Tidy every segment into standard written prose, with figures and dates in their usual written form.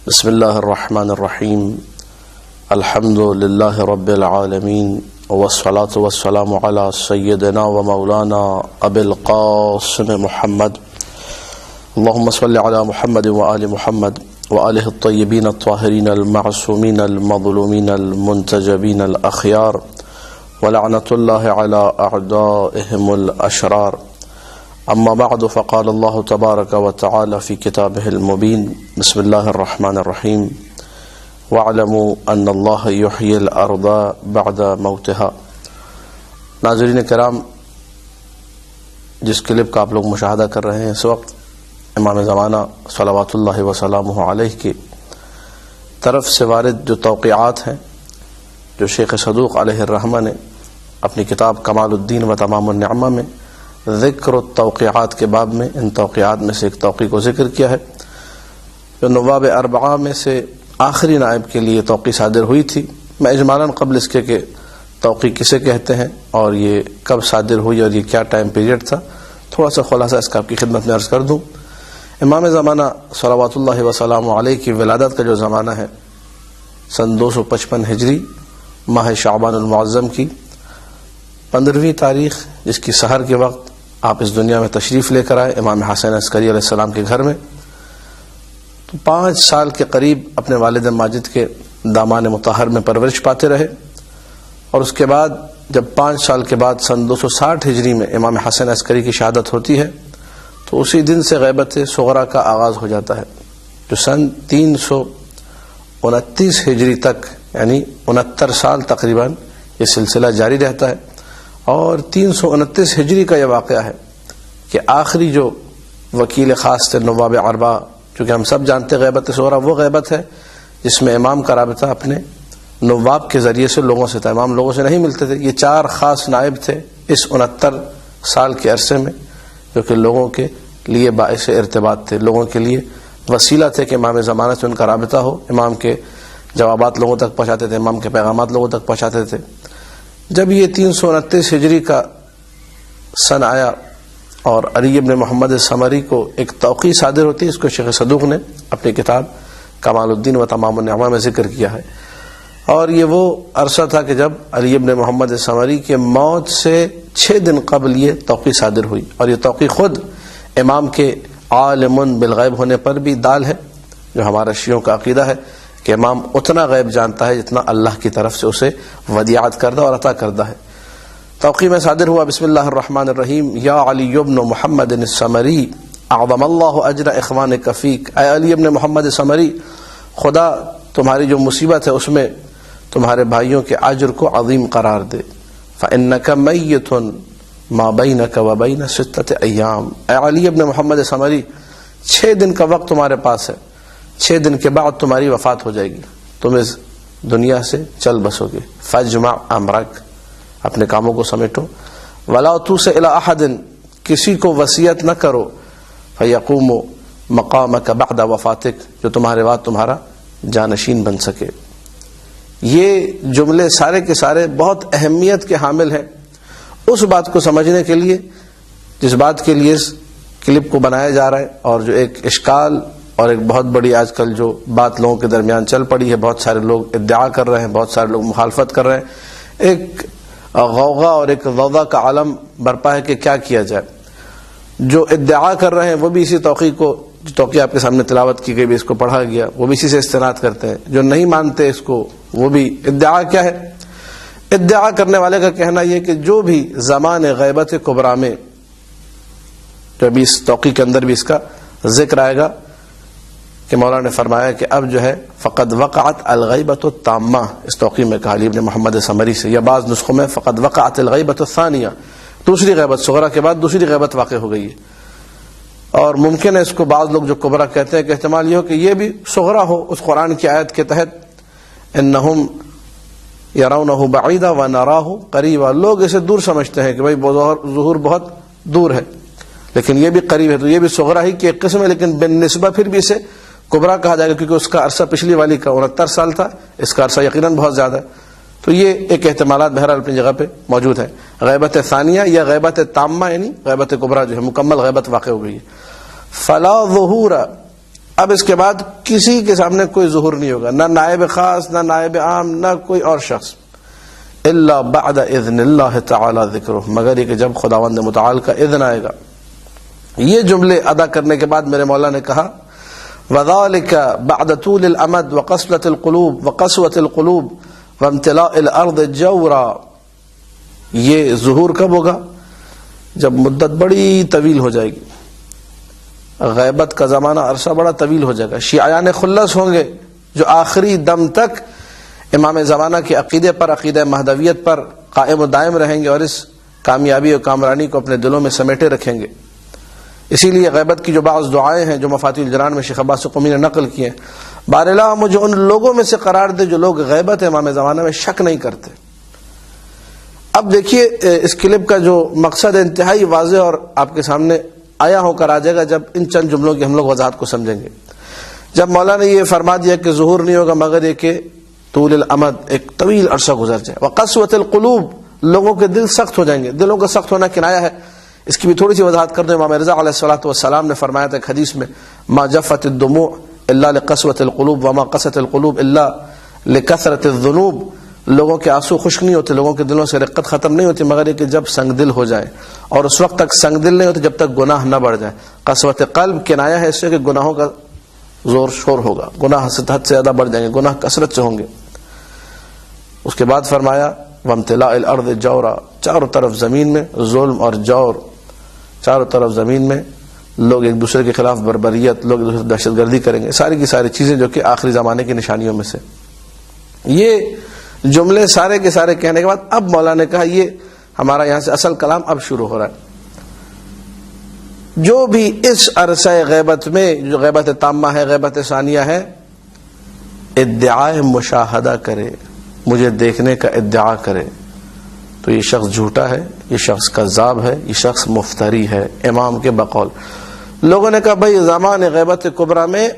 بسم اللہ الرحمن الرحیم الحمد للہ رب العالمین والصلاة والسلام علی سیدنا و مولانا ابی القاسم محمد اللہم صل علی محمد و آل محمد و آلہ الطیبین الطاہرین المعصومین المظلومین المنتجبین الاخیار ولعنۃ اللہ علی اعدائهم الاشرار اما بعد فقال اللہ تبارک و تعالی فی کتابہ المبین بسم اللہ الرحمن الرحیم وَاعْلَمُوا أَنَّ اللَّهَ يُحْيِي الْأَرْضَ بَعْدَ مَوْتِهَا۔ ناظرین کرام، جس کلپ کا آپ لوگ مشاہدہ کر رہے ہیں اس وقت امام زمانہ صلوات اللہ وسلامہ علیہ کی طرف سے وارد جو توقیعات ہیں، جو شیخ صدوق علیہ الرحمہ نے اپنی کتاب کمال الدین و تمام النعمہ میں ذکر التوقیعات کے باب میں ان توقیعات میں سے ایک توقیع کو ذکر کیا ہے، جو نواب اربعہ میں سے آخری نائب کے لیے توقیع صادر ہوئی تھی۔ میں اجمالاً قبل اس کے کہ توقیع کسے کہتے ہیں اور یہ کب صادر ہوئی اور یہ کیا ٹائم پیریڈ تھا، تھوڑا سا خلاصہ اس کا آپ کی خدمت میں عرض کر دوں۔ امام زمانہ صلوات اللہ وسلام علیہ کی ولادت کا جو زمانہ ہے سن 255 ہجری ماہ شعبان المعظم کی 15ویں تاریخ، جس کی سحر کے وقت آپ اس دنیا میں تشریف لے کر آئے امام حسین عسکری علیہ السلام کے گھر میں۔ 5 سال کے قریب اپنے والد ماجد کے دامان مطہر میں پرورش پاتے رہے، اور اس کے بعد جب 5 سال کے بعد سن 260 ہجری میں امام حسین عسکری کی شہادت ہوتی ہے تو اسی دن سے غیبت صغرا کا آغاز ہو جاتا ہے، جو سن 329 ہجری تک یعنی 69 سال تقریباً یہ سلسلہ جاری رہتا ہے۔ اور 329 ہجری کا یہ واقعہ ہے کہ آخری جو وکیل خاص تھے نواب اربعہ، چونکہ ہم سب جانتے غیبت صغرا وہ غیبت ہے جس میں امام کا رابطہ اپنے نواب کے ذریعے سے لوگوں سے تھا، امام لوگوں سے نہیں ملتے تھے۔ یہ 4 خاص نائب تھے اس 69 سال کے عرصے میں، جو کہ لوگوں کے لیے باعث ارتباط تھے، لوگوں کے لیے وسیلہ تھے کہ امام زمانہ سے ان کا رابطہ ہو، امام کے جوابات لوگوں تک پہنچاتے تھے، امام کے پیغامات لوگوں تک پہنچاتے تھے۔ جب یہ 329 ہجری کا سن آیا اور علی ابن محمد الثمری کو ایک توقیع صادر ہوتی ہے، اس کو شیخ صدوق نے اپنی کتاب کمال الدین و تمام النعمہ میں ذکر کیا ہے، اور یہ وہ عرصہ تھا کہ جب علی ابن محمد الثمری کے موت سے 6 دن قبل یہ توقیع صادر ہوئی، اور یہ توقیع خود امام کے عالم بالغیب ہونے پر بھی دال ہے، جو ہمارا شیعوں کا عقیدہ ہے کہ امام اتنا غیب جانتا ہے جتنا اللہ کی طرف سے اسے ودیعت کردہ اور عطا کردہ ہے۔ توقیع میں صادر ہوا بسم اللہ الرحمن الرحیم یا علی ابن محمد الثمری اعظم اللہ اجر اخوانک فیک، اے علی ابن محمد ثمری، خدا تمہاری جو مصیبت ہے اس میں تمہارے بھائیوں کے اجر کو عظیم قرار دے۔ فانک میت ما بینک و بین 6 ایام، اے علی ابن محمد ثمری، 6 دن کا وقت تمہارے پاس ہے، 6 دن کے بعد تمہاری وفات ہو جائے گی، تم اس دنیا سے چل بسو گے۔ فاجمع امرک، اپنے کاموں کو سمیٹو، ولا توص الی احد، کسی کو وصیت نہ کرو، فیقوم مقامک بعد وفاتک، جو تمہارے بعد تمہارا جانشین بن سکے۔ یہ جملے سارے کے سارے بہت اہمیت کے حامل ہیں اس بات کو سمجھنے کے لیے جس بات کے لیے اس کلپ کو بنایا جا رہا ہے، اور جو ایک اشکال اور ایک بہت بڑی آج کل جو بات لوگوں کے درمیان چل پڑی ہے، بہت سارے لوگ ادعا کر رہے ہیں، بہت سارے لوگ مخالفت کر رہے ہیں، ایک غوغا اور ایک ضوضاء کا عالم برپا ہے کہ کیا کیا جائے۔ جو ادعا کر رہے ہیں وہ بھی اسی توقیع کو، جو توقیع آپ کے سامنے تلاوت کی گئی بھی اس کو پڑھا گیا، وہ بھی اسی سے استناد کرتے ہیں۔ جو نہیں مانتے اس کو وہ بھی ادعا کیا ہے؟ ادعا کرنے والے کا کہنا یہ کہ جو بھی زمان غیبت کبریٰ میں، جو ابھی اس توقیع کے اندر بھی اس کا ذکر آئے گا کہ مولا نے فرمایا کہ اب جو ہے فقد وقعت الغیبۃ التامہ، اس توقیع میں کہا علی ابن محمد ثمری سے، یا بعض نسخوں میں فقد وقعت الغیبۃ الثانیہ، دوسری غیبت صغرا کے بعد دوسری غیبت واقع ہو گئی ہے۔ اور ممکن ہے اس کو بعض لوگ جو کبریٰ کہتے ہیں کہ احتمال یہ ہو کہ یہ بھی صغرا ہو، اس قرآن کی آیت کے تحت انہم یرونہ بعیدا ونراہ قریبا، لوگ اسے دور سمجھتے ہیں کہ بھائی ظہور بہت دور ہے، لیکن یہ بھی قریب ہے، تو یہ بھی صغرا ہی کی ایک قسم ہے، لیکن بالنسبہ پھر بھی اسے کبریٰ کہا جائے گا، کیونکہ اس کا عرصہ پچھلی والی کا 69 سال تھا، اس کا عرصہ یقیناً بہت زیادہ ہے۔ تو یہ ایک احتمالات بہرحال اپنی جگہ پہ موجود ہے۔ غیبت ثانیہ یا غیبت تامہ یعنی غیبت کبریٰ جو ہے مکمل غیبت واقع ہو گئی ہے۔ فلا ظہور اب اس کے بعد کسی کے سامنے کوئی ظہور نہیں ہوگا، نہ نائب خاص، نہ نائب عام، نہ کوئی اور شخص، الا بعد اذن اللہ تعالی ذکرہ، مگر یہ کہ جب خداوند متعال کا اذن آئے گا۔ یہ جملے ادا کرنے کے بعد میرے مولا نے کہا وَذَلِكَ بَعْدَ طُولِ الْأَمَدِ وَقَسْوَةِ الْقُلُوبِ وَقَسْوَةِ الْقُلُوبِ وَامْتِلَاءِ الْأَرْضِ جَوْرًا، یہ ظہور کب ہوگا؟ جب مدت بڑی طویل ہو جائے گی، غیبت کا زمانہ عرصہ بڑا طویل ہو جائے گا، شیعیان خلص ہوں گے جو آخری دم تک امام زمانہ کے عقیدے پر، عقیدہ مہدویت پر قائم و دائم رہیں گے اور اس کامیابی اور کامرانی کو اپنے دلوں میں سمیٹے رکھیں گے۔ اسی لیے غیبت کی جو بعض دعائیں ہیں جو مفاتیح الجنان میں شیخ عباس قمی نے نقل کی ہیں، بار الہ مجھے ان لوگوں میں سے قرار دے جو لوگ غیبت امام زمانہ میں شک نہیں کرتے۔ اب دیکھیے اس کلپ کا جو مقصد انتہائی واضح اور آپ کے سامنے آیا ہو کر آ جائے گا جب ان چند جملوں کی ہم لوگ وضاحت کو سمجھیں گے۔ جب مولا نے یہ فرما دیا کہ ظہور نہیں ہوگا مگر یہ کہ طول الامد، ایک طویل عرصہ گزر جائے، وقسوۃ القلوب، لوگوں کے دل سخت ہو جائیں گے۔ دلوں کا سخت ہونا کنایا ہے، اس کی بھی تھوڑی سی وضاحت کر دیں۔ امام رضا علیہ الصلوۃ والسلام نے فرمایا تھا ایک حدیث میں ما جفت الدموع الا لقسوۃ القلوب وما قست القلوب الا لکثرۃ الذنوب، لوگوں کے آنسو خشک نہیں ہوتے، لوگوں کے دلوں سے رقت ختم نہیں ہوتی مگر یہ کہ جب سنگ دل ہو جائے، اور اس وقت تک سنگ دل نہیں ہوتے جب تک گناہ نہ بڑھ جائے۔ قسوۃ قلب کنایا ہے اس سے کہ گناہوں کا زور شور ہوگا، گناہ حد سے زیادہ بڑھ جائیں گے، گناہ کثرت سے ہوں گے۔ اس کے بعد فرمایا وامتلاء الارض جورا، چاروں طرف زمین میں ظلم اور جور، چاروں طرف زمین میں لوگ ایک دوسرے کے خلاف بربریت، لوگ ایک دوسرے دہشت گردی کریں گے، ساری کی ساری چیزیں جو کہ آخری زمانے کی نشانیوں میں سے۔ یہ جملے سارے کے سارے کہنے کے بعد اب مولا نے کہا یہ ہمارا یہاں سے اصل کلام اب شروع ہو رہا ہے۔ جو بھی اس عرصہ غیبت میں، جو غیبت تامہ ہے، غیبت ثانیہ ہے، ادعائے مشاہدہ کرے، مجھے دیکھنے کا ادعا کرے، تو یہ شخص جھوٹا ہے، یہ شخص کذاب ہے، یہ شخص مفتری ہے امام کے بقول۔ لوگوں نے کہا بھائی زمان غیبت کبریٰ میں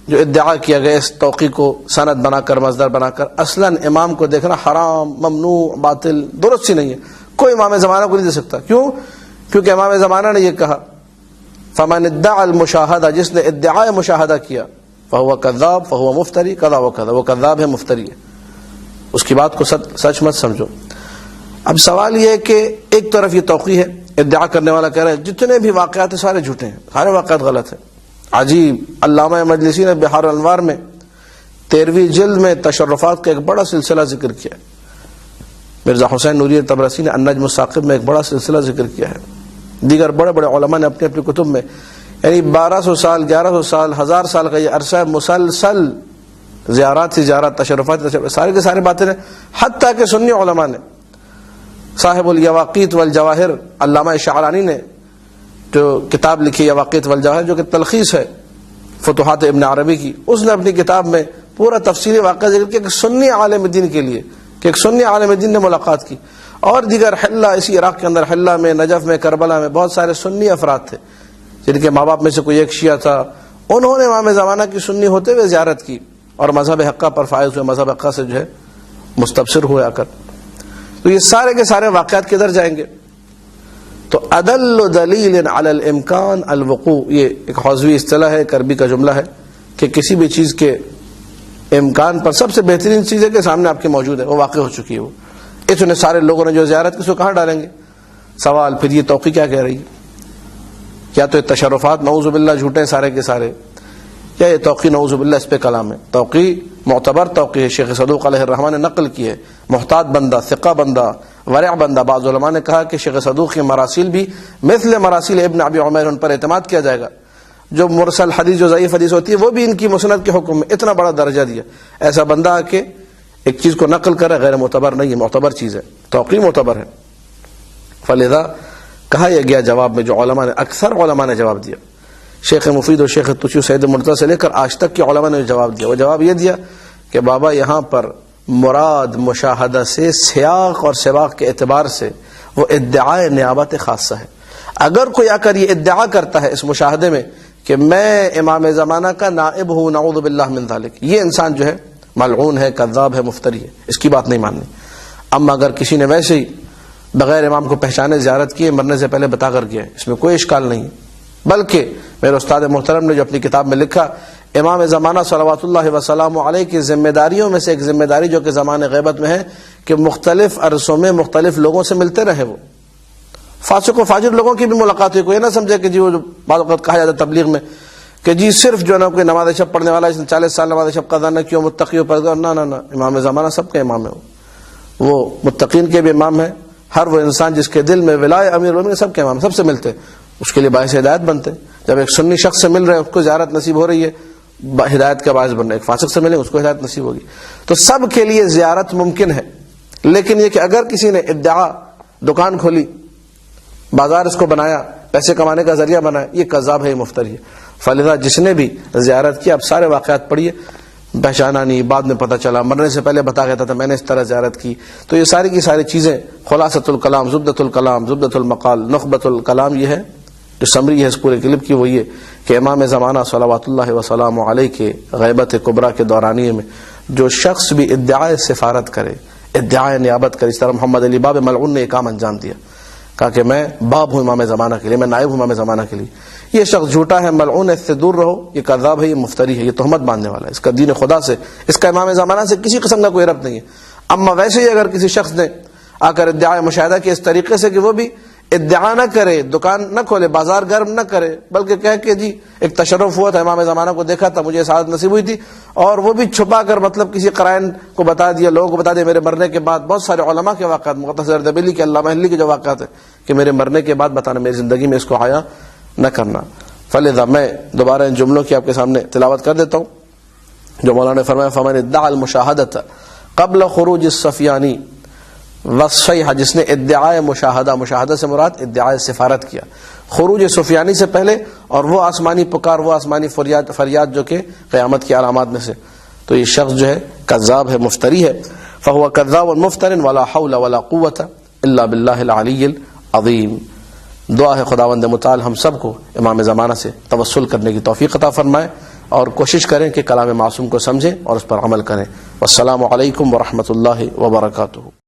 جو ادعا کیا گیا اس توقی کو سند بنا کر، مصدر بنا کر، اصلاً امام کو دیکھنا حرام، ممنوع، باطل، درست ہی نہیں ہے، کوئی امام زمانہ کو نہیں دے سکتا۔ کیوں؟ کیونکہ امام زمانہ نے یہ کہا فمن ادعا المشاہدہ، جس نے ادعائے مشاہدہ کیا، فہو کذاب فہو مفتری، کذا و کذا، وہ کذاب ہے، مفتری ہے، اس کی بات کو سچ مت سمجھو۔ اب سوال یہ ہے کہ ایک طرف یہ توقی ہے، ادعا کرنے والا کہہ رہا ہے جتنے بھی واقعات ہیں سارے جھوٹے ہیں، سارے واقعات غلط ہیں۔ عجیب، علامہ مجلسی نے بحار الانوار میں 13ویں جلد میں تشرفات کا ایک بڑا سلسلہ ذکر کیا ہے۔ مرزا حسین نوری طبرسی نے النجم الثاقب میں ایک بڑا سلسلہ ذکر کیا ہے۔ دیگر بڑے بڑے علماء نے اپنی اپنی کتب میں، یعنی 1200 سال، 1100 سال، 1000 سال کا یہ عرصہ مسلسل زیارات سے زیارات، تشرفات سارے کے سارے باتیں ہیں، حتیٰ کہ سنی علماء نے، صاحب الیواقیت والجواہر علامہ شعرانی نے جو کتاب لکھی یواقیت والجواہر، جو کہ تلخیص ہے فتوحات ابن عربی کی، اس نے اپنی کتاب میں پورا تفصیلی واقعہ ذکر کیا کہ سنی عالم دین کے لیے، کہ ایک سنی عالم دین نے ملاقات کی، اور دیگر حلہ، اسی عراق کے اندر حلہ میں، نجف میں، کربلا میں بہت سارے سنی افراد تھے جن کے ماں باپ میں سے کوئی ایک شیعہ تھا، انہوں نے امام زمانہ کی سنی ہوتے ہوئے زیارت کی اور مذہب حقہ پر فائز ہوئے، مذہب حقہ سے جو ہے مستبصر ہوئے آ کر۔ تو یہ سارے کے سارے واقعات کدھر جائیں گے؟ تو ادل دلیل علی الامکان الوقوع، یہ ایک حوزوی اصطلاح ہے، کربی کا جملہ ہے کہ کسی بھی چیز کے امکان پر سب سے بہترین چیز ہے کہ سامنے آپ کے موجود ہے، وہ واقع ہو چکی ہے۔ وہ اتنے سارے لوگوں نے جو زیارت کی، اس کو کہاں ڈالیں گے؟ سوال پھر یہ توقی کیا کہہ رہی ہے؟ کیا تو یہ تشرفات نعوذ باللہ جھوٹے سارے کے سارے، یا یہ توقی نعوذ باللہ اس پہ کلام ہے؟ توقی معتبر توقی ہے، شیخ صدوق علیہ الرحمہ نے نقل کی ہے، محتاط بندہ، ثقہ بندہ، ورع بندہ۔ بعض علماء نے کہا کہ شیخ صدوق کی مراسیل بھی مثل مراسیل ابن ابی عمیر، ان پر اعتماد کیا جائے گا۔ جو مرسل حدیث، جو ضعیف حدیث ہوتی ہے، وہ بھی ان کی مسند کے حکم میں اتنا بڑا درجہ دیا۔ ایسا بندہ آ کے ایک چیز کو نقل کرے غیر معتبر نہیں ہے، معتبر چیز ہے، توقی معتبر ہے۔ فلذا کہا یہ گیا جواب میں، جو علماء نے، اکثر علماء نے جواب دیا، شیخ مفید اور شیخ توسی سید مرتضی سے لے کر آج تک کے علماء نے جواب دیا۔ وہ جواب یہ دیا کہ بابا یہاں پر مراد مشاہدہ سے سیاق اور سباق کے اعتبار سے وہ ادعائے نیابت خاصہ ہے۔ اگر کوئی آ کر یہ ادعا کرتا ہے اس مشاہدے میں کہ میں امام زمانہ کا نائب ہوں، نعوذ باللہ من ذالک، یہ انسان جو ہے ملعون ہے، کذاب ہے، مفتری ہے، اس کی بات نہیں ماننی۔ اما اگر کسی نے ویسے ہی بغیر امام کو پہچانے زیارت کی، مرنے سے پہلے بتا کر گیا ہے، اس میں کوئی اشکال نہیں ہے۔ بلکہ میرے استاد محترم نے جو اپنی کتاب میں لکھا امام زمانہ صلوات اللہ وسلام علیہ کی ذمہ داریوں میں سے ایک ذمہ داری جو کہ زمان غیبت میں ہے کہ مختلف عرصوں میں مختلف لوگوں سے ملتے رہے. وہ فاسق و فاجر لوگوں کی بھی ملاقات ہوئی. کوئی نہ سمجھے کہ جی وہ جو بعض اوقات کہا جاتا ہے تبلیغ میں کہ جی صرف جو ہے نا کوئی نماز شب پڑھنے والا، اس نے 40 سال نماز شب قضا نہ کیوں، متقی ہو پرہیزگار. نہ امام زمانہ سب کا امام ہے. وہ متقین کے بھی امام ہے. ہر وہ انسان جس کے دل میں ولائے امیر المومنین سب کے امام، سب سے ملتے، اس کے لیے باعث ہدایت بنتے. جب ایک سنی شخص سے مل رہے ہیں، اس کو زیارت نصیب ہو رہی ہے، ہدایت کا باعث بن رہے. ایک فاسق سے ملیں، اس کو ہدایت نصیب ہوگی. تو سب کے لیے زیارت ممکن ہے. لیکن یہ کہ اگر کسی نے ادعا، دکان کھولی، بازار اس کو بنایا، پیسے کمانے کا ذریعہ بنایا، یہ کذاب ہے، یہ مفتری ہے. فلذا جس نے بھی زیارت کی، اب سارے واقعات پڑھیے، پہچانا نہیں، بعد میں پتہ چلا، مرنے سے پہلے بتا گیا تھا میں نے اس طرح زیارت کی. تو یہ ساری کی ساری چیزیں خلاصۃ الکلام، زبدۃ الکلام، زبدۃ المقال، نخبۃ الکلام، یہ ہے جو سمری ہے اس پورے کلپ کی. وہ یہ کہ امام زمانہ صلوات اللہ وسلام علیہ کے غیبت کبریٰ کے دورانیے میں جو شخص بھی ادعائے سفارت کرے، ادعائے نیابت کرے، اس طرح محمد علی باب ملعون نے ایک کام انجام دیا، کہا کہ میں باب ہوں امام زمانہ کے لیے، میں نائب ہوں امام زمانہ کے لیے. یہ شخص جھوٹا ہے، ملعون ہے، اس سے دور رہو. یہ کذاب ہے، یہ مفتری ہے، یہ تہمت باندھنے والا ہے. اس کا دین خدا سے، اس کا امام زمانہ سے کسی قسم کا کوئی ربط نہیں ہے. اما ویسے ہی اگر کسی شخص نے آ کر ادعائے مشاہدہ کیا اس طریقے سے کہ وہ بھی ادعا نہ کرے، دکان نہ کھولے، بازار گرم نہ کرے، بلکہ کہہ کہ جی ایک تشرف ہوا تھا، امام زمانہ کو دیکھا تھا، مجھے سعادت نصیب ہوئی تھی، اور وہ بھی چھپا کر مطلب کسی قرائن کو بتا دیا، لوگوں کو بتا دیا میرے مرنے کے بعد. بہت سارے علماء کے واقعات، مختصر اردبیلی کے، علامہ حلی کے جو واقعات ہیں کہ میرے مرنے کے بعد بتانا، میری زندگی میں اس کو آیا نہ کرنا. فلذا میں دوبارہ ان جملوں کی آپ کے سامنے تلاوت کر دیتا ہوں جو مولانا نے فرمایا: فمن ادعى المشاہدۃ قبل خروج السفیانی والصیحہ، جس نے ادعائے مشاہدہ سے مراد ادعائے سفارت کیا خروج سفیانی سے پہلے، اور وہ آسمانی پکار، وہ آسمانی فریاد جو کہ قیامت کی علامات میں سے، تو یہ شخص جو ہے کذاب ہے، مفتری ہے. فہو کذاب مفتر ولا حول ولا قوة الا باللہ العلی العظیم. دعا ہے خداوند متعال ہم سب کو امام زمانہ سے توسل کرنے کی توفیق عطا فرمائے، اور کوشش کریں کہ کلام معصوم کو سمجھیں اور اس پر عمل کریں. والسلام علیکم ورحمۃ اللہ وبرکاتہ.